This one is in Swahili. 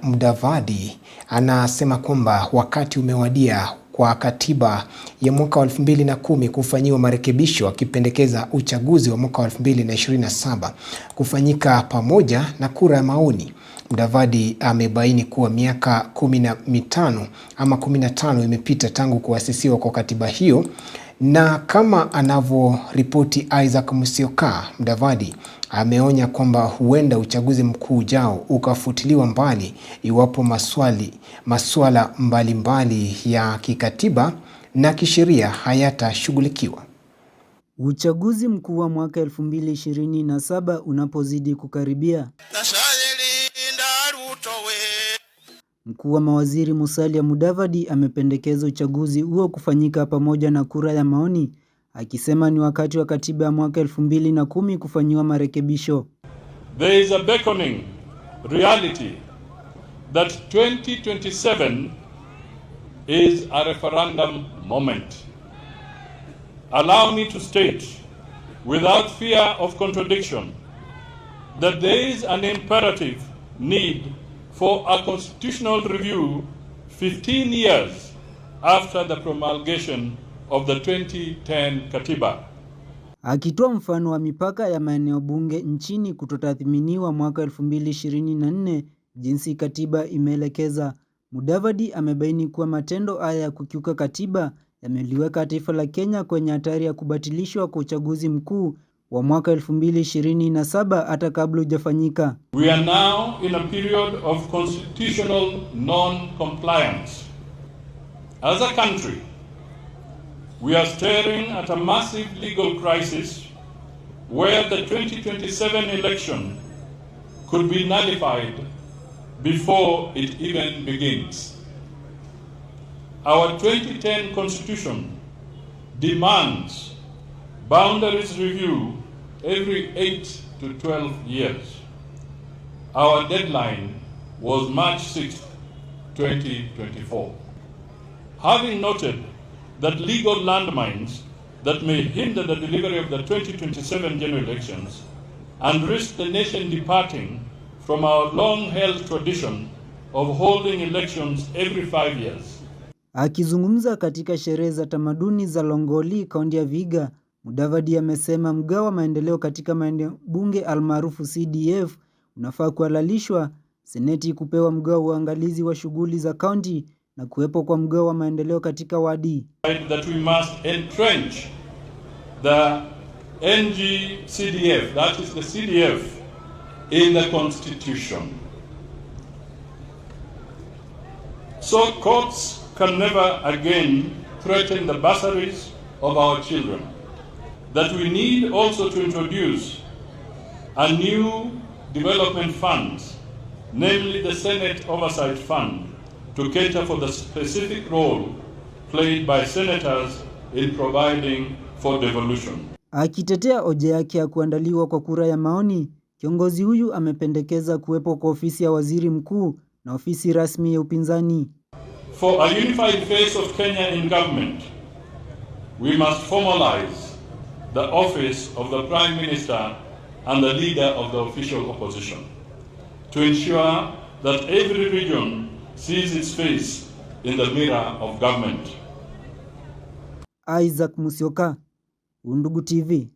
Mudavadi anasema kwamba wakati umewadia kwa katiba ya mwaka wa 2010 kufanyiwa marekebisho, akipendekeza uchaguzi wa mwaka wa 2027 kufanyika pamoja na kura ya maoni. Mudavadi amebaini kuwa miaka 15 ama 15 imepita tangu kuasisiwa kwa katiba hiyo, na kama anavyoripoti Isaac Musyoka, Mudavadi ameonya kwamba huenda uchaguzi mkuu ujao ukafutiliwa mbali iwapo masuala mbalimbali ya kikatiba na kisheria hayatashughulikiwa. Uchaguzi mkuu wa mwaka 2027 unapozidi kukaribia, mkuu wa mawaziri Musalia Mudavadi amependekeza uchaguzi huo kufanyika pamoja na kura ya maoni, akisema ni wakati wa katiba ya mwaka 2010 kufanyiwa marekebisho. There is a beckoning reality that 2027 is a referendum moment. Allow me to state, without fear of contradiction, that there is an imperative need for a constitutional review 15 years after the promulgation of the 2010 Katiba. Akitoa mfano wa mipaka ya maeneo bunge nchini kutotathminiwa mwaka 2024 jinsi katiba imeelekeza, Mudavadi amebaini kuwa matendo haya ya kukiuka katiba yameliweka taifa la Kenya kwenye hatari ya kubatilishwa kwa uchaguzi mkuu wa mwaka 2027 hata kabla hujafanyika. We are now in a period of constitutional non-compliance. As a country, we are staring at a massive legal crisis where the 2027 election could be nullified before it even begins. Our 2010 Constitution demands boundaries review every 8 to 12 years. Our deadline was March 6, 2024. Having noted that legal landmines that may hinder the delivery of the 2027 general elections and risk the nation departing from our long-held tradition of holding elections every 5 years. Akizungumza katika sherehe za tamaduni za Longoli, kaunti ya Vihiga, Mudavadi amesema mgao wa maendeleo katika maeneo bunge almaarufu CDF unafaa kuhalalishwa, seneti kupewa mgao wa uangalizi wa shughuli za kaunti na kuwepo kwa mgao wa maendeleo katika wadi. That we must entrench the NG-CDF, that is the CDF, in the constitution. So courts can never again threaten the bursaries of our children. That we need also to introduce a new development fund, namely the Senate Oversight Fund, to cater for the specific role played by senators in providing for devolution. Akitetea hoja yake ya kuandaliwa kwa kura ya maoni, kiongozi huyu amependekeza kuwepo kwa ofisi ya waziri mkuu na ofisi rasmi ya upinzani. For a unified face of Kenya in government, we must formalize the office of the Prime Minister and the leader of the official opposition to ensure that every region sees its face in the mirror of government. Isaac Musyoka, Undugu TV.